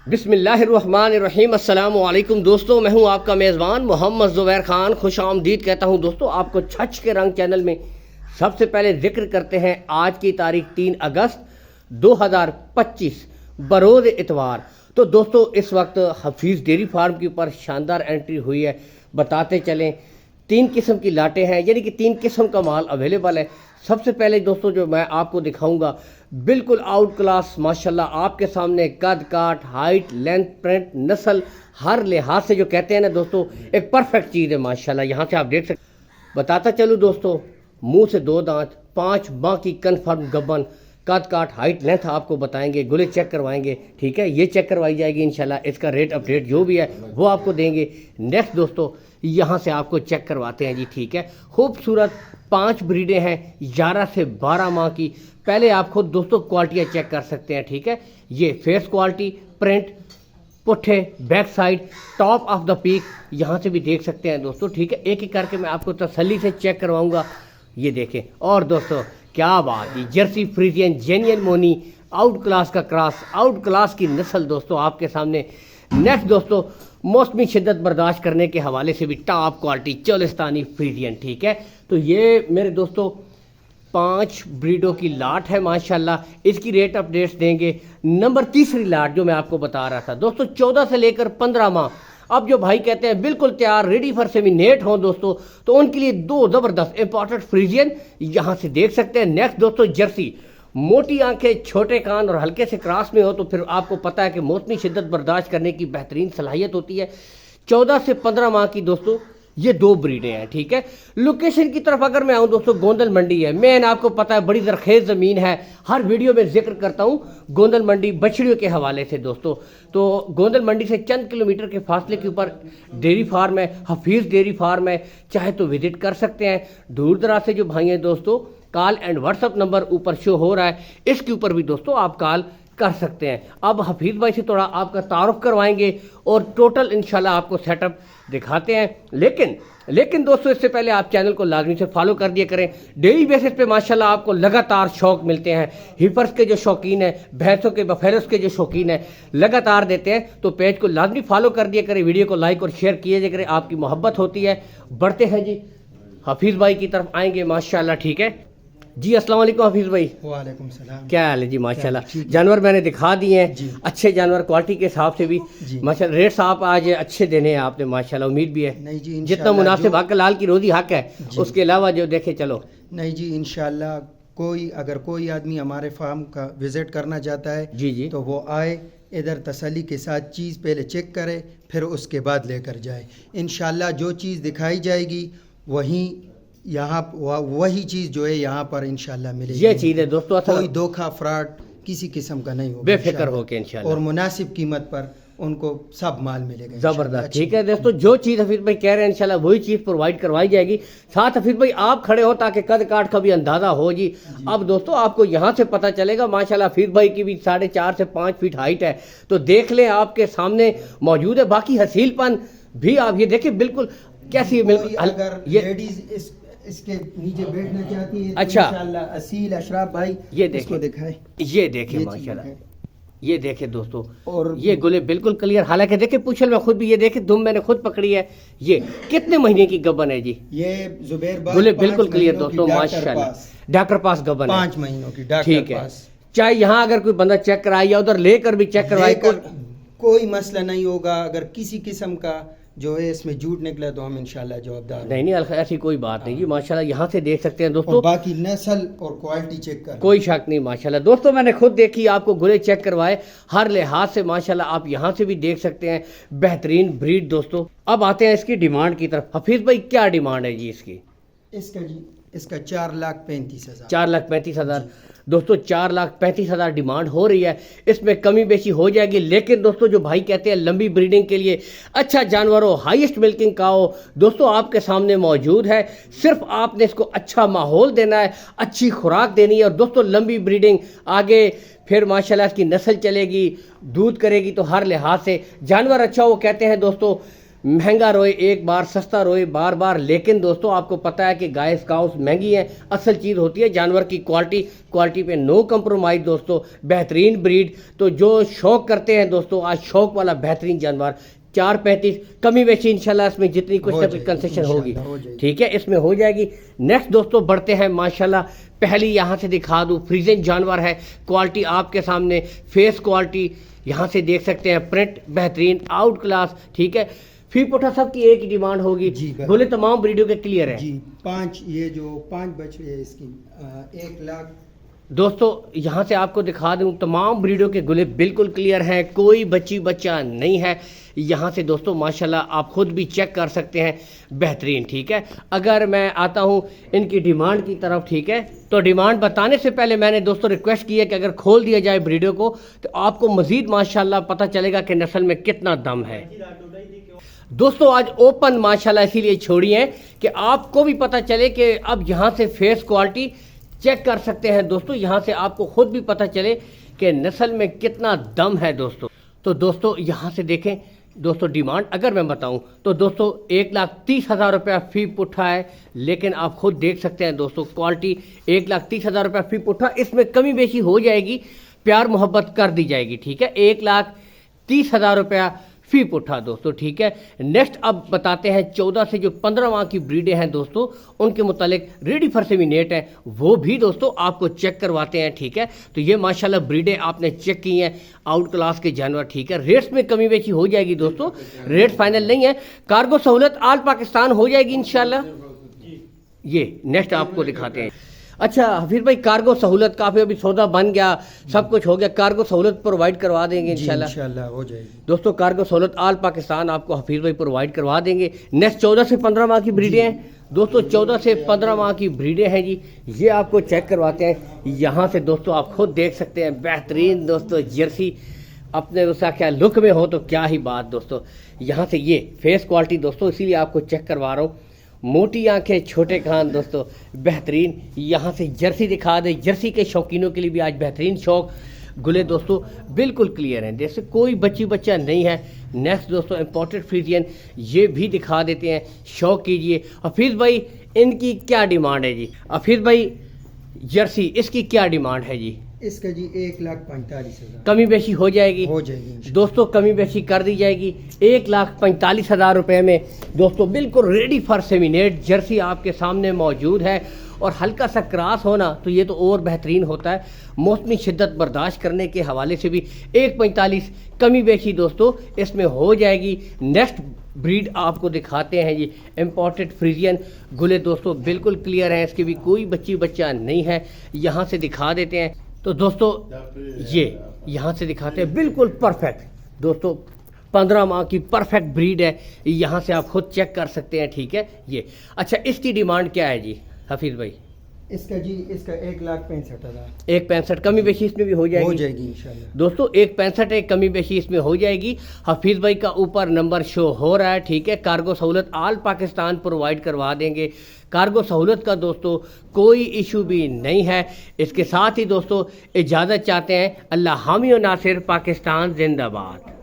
बिस्मिल्लाहिर्रहमानिर्रहीम। अस्सलाम वालेकुम दोस्तों, मैं हूं आपका मेज़बान मोहम्मद ज़ुबैर खान। खुश आमदीद कहता हूं दोस्तों आपको छच के रंग चैनल में। सबसे पहले जिक्र करते हैं आज की तारीख 3 अगस्त 2025 बरोज़ इतवार। तो दोस्तों इस वक्त हफीज़ डेयरी फार्म के ऊपर शानदार एंट्री हुई है। बताते चलें 3 किस्म की लाटें हैं, यानी कि 3 किस्म का माल अवेलेबल है। सबसे पहले दोस्तों जो मैं आपको दिखाऊंगा बिल्कुल आउट क्लास माशाल्लाह, आपके सामने कद काट, हाइट, लेंथ, प्रिंट, नस्ल, हर लिहाज से जो कहते हैं ना दोस्तों एक परफेक्ट चीज़ है माशाल्लाह। यहाँ से आप देख सकते। बताता चलूँ दोस्तों, मुंह से 2 दांत, 5 माह की कन्फर्म गबन, कद काट, हाइट, लेंथ आपको बताएंगे, गुले चेक करवाएंगे। ठीक है, ये चेक करवाई जाएगी इंशाल्लाह। इसका रेट अपडेट जो भी है वो आपको देंगे। नेक्स्ट दोस्तों यहाँ से आपको चेक करवाते हैं जी। ठीक है, खूबसूरत 5 ब्रीडें हैं 11 से 12 माह की। पहले आप खुद दोस्तों क्वालिटियाँ चेक कर सकते हैं। ठीक है, ये फेस क्वालिटी, प्रिंट, पुट्ठे, back side, top of the peak यहाँ से भी देख सकते हैं दोस्तों। ठीक है, एक एक करके मैं आपको तसल्ली से चेक करवाऊंगा। ये देखें। और दोस्तों क्या बात है, जर्सी फ्रीजियन जेन्युइन मोनी, आउट क्लास का क्रॉस, आउट क्लास की नस्ल दोस्तों आपके सामने। नेक्स्ट दोस्तों मौसमी शिद्दत बर्दाश्त करने के हवाले से भी टॉप क्वालिटी चोलिस्तानी फ्रीजियन। ठीक है, तो ये मेरे दोस्तों 5 ब्रीडों की लाट है माशाल्लाह। इसकी रेट अपडेट्स देंगे। नंबर तीसरी लाट जो मैं आपको बता रहा था दोस्तों 14 से लेकर 15 माह। अब जो भाई कहते हैं बिल्कुल तैयार, रेडी फॉर सेमिनेट हो दोस्तों, तो उनके लिए 2 ज़बरदस्त इंपॉर्टेंट फ्रीजियन यहाँ से देख सकते हैं। नेक्स्ट दोस्तों जर्सी, मोटी आंखें, छोटे कान और हल्के से क्रॉस में हो तो फिर आपको पता है कि मौसमी शिद्दत बर्दाश्त करने की बेहतरीन सलाहियत होती है। 14 से 15 माह की दोस्तों ये 2 ब्रीडें हैं। ठीक है, लोकेशन की तरफ अगर मैं आऊँ दोस्तों, गोंदल मंडी है। मेन आपको पता है बड़ी जरखेज ज़मीन है, हर वीडियो में जिक्र करता हूँ गोंदल मंडी बछड़ियों के हवाले से दोस्तों। तो गोंदल मंडी से चंद किलोमीटर के फासले के ऊपर डेयरी फार्म है, हफीज़ डेयरी फार्म है। चाहे तो विजिट कर सकते हैं। दूर दराज से जो भाई हैं दोस्तों, कॉल एंड व्हाट्सअप नंबर ऊपर शो हो रहा है, इसके ऊपर भी दोस्तों आप कॉल कर सकते हैं। अब हफीज़ भाई से थोड़ा आपका तारुफ करवाएंगे और टोटल इंशाल्लाह आपको सेटअप दिखाते हैं। लेकिन दोस्तों इससे पहले आप चैनल को लाजमी से फॉलो कर दिया करें। डेली बेसिस पे माशाल्लाह आपको लगातार शौक मिलते हैं। हिफर्स के जो शौकीन हैं, भैंसों के, बफेलोस के जो शौकीन हैं, लगातार देते हैं। तो पेज को लाजमी फॉलो कर दिया करें, वीडियो को लाइक और शेयर किया करें, आपकी मोहब्बत होती है। बढ़ते हैं जी, हफीज़ भाई की तरफ आएंगे माशाल्लाह। ठीक है जी, अस्सलाम वालेकुम हफीज़ भाई। वालेकुम सलाम। क्या हाल है जी? माशाल्लाह जानवर मैंने दिखा दिए हैं, अच्छे जानवर क्वालिटी के हिसाब से भी माशाल्लाह। रेट्स आप आज अच्छे देने हैं आपने माशाल्लाह, उम्मीद भी है। नहीं जी, जितना मुनासिब हक लाल की रोजी हक है, उसके अलावा जो देखे चलो। नहीं जी, इंशाल्लाह अगर कोई आदमी हमारे फार्म का विजिट करना चाहता है जी तो वो आए, इधर तसल्ली के साथ चीज़ पहले चेक करे, फिर उसके बाद लेकर जाए। इंशाल्लाह जो चीज़ दिखाई जाएगी वही चीज़ जो है यहाँ पर इंशाल्लाह मिलेगी। ये चीज़ है दोस्तों, कोई धोखा फ्रॉड किसी किस्म का नहीं होगा, बेफिक्र होके इंशाल्लाह, और मुनासिब कीमत पर उनको सब माल मिलेगा जबरदस्त। ठीक है दोस्तों, जो चीज़ हफीज़ भाई कह रहे हैं इंशाल्लाह वही चीज़ प्रोवाइड करवाई जाएगी। साथ हफीज़ भाई आप खड़े हो ताकि कद काट का भी अंदाज़ा हो जी। अब दोस्तों आपको यहाँ से पता चलेगा माशाल्लाह, हफीज़ भाई की भी 4.5 से 5 फीट हाइट है, तो देख लें आपके सामने मौजूद है। बाकी हसीलपन भी आप ये देखें बिल्कुल कैसी, अगर लेडीज इसके नीचे बैठना चाहती है अच्छा, तो इंशाल्लाह असील अशराफ भाई ये देखें, दिखाए, ये देखें माशाल्लाह, ये देखें दोस्तों। और ये गुले बिल्कुल क्लियर, हालांकि देखें पूछल में खुद भी, ये देखें दुम मैंने खुद पकड़ी है। ये कितने महीने की गबन है जी? ये जुबैर भाई गुले बिल्कुल क्लियर दोस्तों माशाल्लाह, डॉक्टर पास गबन 5 महीनों की डॉक्टर ठीक है। चाहे यहाँ अगर कोई बंदा चेक कराए या उधर लेकर भी चेक करवाए, कोई मसला नहीं होगा। अगर किसी किस्म का जो है इसमें झूठ निकला तो हम इंशाल्लाह जवाबदार नहीं, ऐसी कोई बात नहीं जी माशाल्लाह। यहाँ से देख सकते हैं दोस्तों, बाकी नस्ल और क्वालिटी चेक कर, कोई शक नहीं माशाल्लाह। दोस्तों मैंने खुद देखी, आपको गुले चेक करवाए हर लिहाज से माशाल्लाह, आप यहाँ से भी देख सकते हैं बेहतरीन ब्रीड दोस्तों। अब आते हैं इसकी डिमांड की तरफ। हफीज़ भाई क्या डिमांड है जी इसकी? इसका 4,35,000 4,35,000 दोस्तों, 4,35,000 डिमांड हो रही है। इसमें कमी बेशी हो जाएगी। लेकिन दोस्तों जो भाई कहते हैं लंबी ब्रीडिंग के लिए अच्छा जानवर हो, हाईएस्ट मिल्किंग का हो, दोस्तों आपके सामने मौजूद है। सिर्फ आपने इसको अच्छा माहौल देना है, अच्छी खुराक देनी है, और दोस्तों लंबी ब्रीडिंग आगे फिर माशाल्लाह इसकी नस्ल चलेगी, दूध करेगी, तो हर लिहाज से जानवर अच्छा हो। कहते हैं दोस्तों महंगा रोए एक बार, सस्ता रोए बार बार। लेकिन दोस्तों आपको पता है कि गाय काउस महंगी हैं, असल चीज़ होती है जानवर की क्वालिटी पे नो कंप्रोमाइज़ दोस्तों, बेहतरीन ब्रीड। तो जो शौक करते हैं दोस्तों, आज शौक वाला बेहतरीन जानवर 4.35 कमी बेशी इंशाल्लाह इसमें जितनी कुछ ना कुछ कंसेशन होगी, ठीक है, इसमें हो जाएगी। नेक्स्ट दोस्तों बढ़ते हैं माशाल्लाह। पहली यहाँ से दिखा दूँ, फ्रीजन जानवर है, क्वालिटी आपके सामने, फेस क्वालिटी यहाँ से देख सकते हैं, प्रिंट बेहतरीन, आउट क्लास, ठीक है। फी पुठा सब की एक ही डिमांड होगी, बोले तमाम ब्रीडों के क्लियर है जी। 5 ये जो 5 बच्चे हैं इसकी 1 लाख। दोस्तों यहाँ से आपको दिखा दूँ, तमाम ब्रीडों के गुले बिल्कुल क्लियर हैं, कोई बच्चा नहीं है। यहाँ से दोस्तों माशाल्लाह आप खुद भी चेक कर सकते हैं, बेहतरीन, ठीक है। अगर मैं आता हूँ इनकी डिमांड की तरफ, ठीक है, तो डिमांड बताने से पहले मैंने दोस्तों रिक्वेस्ट की है कि अगर खोल दिया जाए ब्रीडों को तो आपको मज़ीद माशाल्लाह पता चलेगा कि नस्ल में कितना दम है। दोस्तों आज ओपन माशाल्लाह इसीलिए छोड़ी है कि आपको भी पता चले कि अब यहाँ से फेस क्वालिटी चेक कर सकते हैं दोस्तों, यहाँ से आपको खुद भी पता चले कि नस्ल में कितना दम है दोस्तों। तो दोस्तों यहाँ से देखें दोस्तों, डिमांड अगर मैं बताऊं तो दोस्तों 1,30,000 रुपया फी पुट्ठा है, लेकिन आप खुद देख सकते हैं दोस्तों क्वालिटी 1,30,000 रुपया फी पुट्ठा, इसमें कमी बेशी हो जाएगी, प्यार मोहब्बत कर दी जाएगी, ठीक है। 1,30,000 रुपया फी पुट्ठा दोस्तों, ठीक है। नेक्स्ट अब बताते हैं 14 से जो 15 माह की ब्रीडें हैं दोस्तों, उनके मुतालिक रेडी फॉर सेमिनेट है, वो भी दोस्तों आपको चेक करवाते हैं, ठीक है। तो ये माशाल्लाह ब्रीडें आपने चेक की हैं, आउट क्लास के जानवर, ठीक है। रेट्स में कमी बेची हो जाएगी दोस्तों, रेट फाइनल नहीं है, कार्गो सहूलत आल पाकिस्तान हो जाएगी इंशाल्लाह। ये नेक्स्ट आपको दिखाते हैं। अच्छा हफीज भाई, कार्गो सहूलत काफ़ी अभी सौदा बन गया, सब कुछ हो गया, कार्गो सहूलत प्रोवाइड करवा देंगे इंशाल्लाह हो जाएगी दोस्तों। कार्गो सहूलत आल पाकिस्तान आपको हफीज भाई प्रोवाइड करवा देंगे। नेक्स्ट 14 से 15 माह की ब्रीडें हैं दोस्तों, 14 से 15 माह की ब्रीडें हैं जी, ये आपको चेक करवाते हैं। यहाँ से दोस्तों आप खुद देख सकते हैं, बेहतरीन दोस्तों जर्सी, अपने उसका क्या लुक में हो तो क्या ही बात दोस्तों। यहाँ से ये फेस क्वालिटी दोस्तों, इसीलिए आपको चेक करवा रहा हूँ, मोटी आंखें छोटे कान दोस्तों, बेहतरीन। यहाँ से जर्सी दिखा दे, जर्सी के शौकीनों के लिए भी आज बेहतरीन शौक, गुले दोस्तों बिल्कुल क्लियर हैं, जैसे कोई बच्चा नहीं है। नेक्स्ट दोस्तों इंपोर्टेड फ्रीजियन, ये भी दिखा देते हैं, शौक कीजिए। हफीज़ भाई इनकी क्या डिमांड है जी? हफीज़ भाई जर्सी इसकी क्या डिमांड है जी? इसका जी 1,45,000 कमी बेशी हो जाएगी दोस्तों, कमी बेशी कर दी जाएगी। 1,45,000 रुपये में दोस्तों बिल्कुल रेडी फॉर सेमिनेट जर्सी आपके सामने मौजूद है। और हल्का सा क्रॉस होना तो ये तो और बेहतरीन होता है, मौसमी शिद्दत बर्दाश्त करने के हवाले से भी 1,45 कमी बेशी दोस्तों इसमें हो जाएगी। नेक्स्ट ब्रीड आपको दिखाते हैं जी, इम्पोर्टेड फ्रीजियन, गुले दोस्तों बिल्कुल क्लियर हैं, इसके भी कोई बच्चा नहीं है। यहाँ से दिखा देते हैं तो दोस्तों, ये यहाँ से दिखाते हैं, बिल्कुल परफेक्ट दोस्तों, 15 माह की परफेक्ट ब्रीड है, यहाँ से आप खुद चेक कर सकते हैं, ठीक है। ये अच्छा, इसकी डिमांड क्या है जी हफीज़ भाई? इसका जी 1,65,000। 1,65 कमी बेशी इसमें भी हो जाएगी इंशाल्लाह दोस्तों। 1,65 एक कमी बेशी इसमें हो जाएगी। हफीज़ भाई का ऊपर नंबर शो हो रहा है, ठीक है। कार्गो सहूलत आल पाकिस्तान प्रोवाइड करवा देंगे, कार्गो सहूलत का दोस्तों कोई इशू भी नहीं है। इसके साथ ही दोस्तों इजाज़त चाहते हैं, अल्लाह हामी और नासिर, पाकिस्तान जिंदाबाद।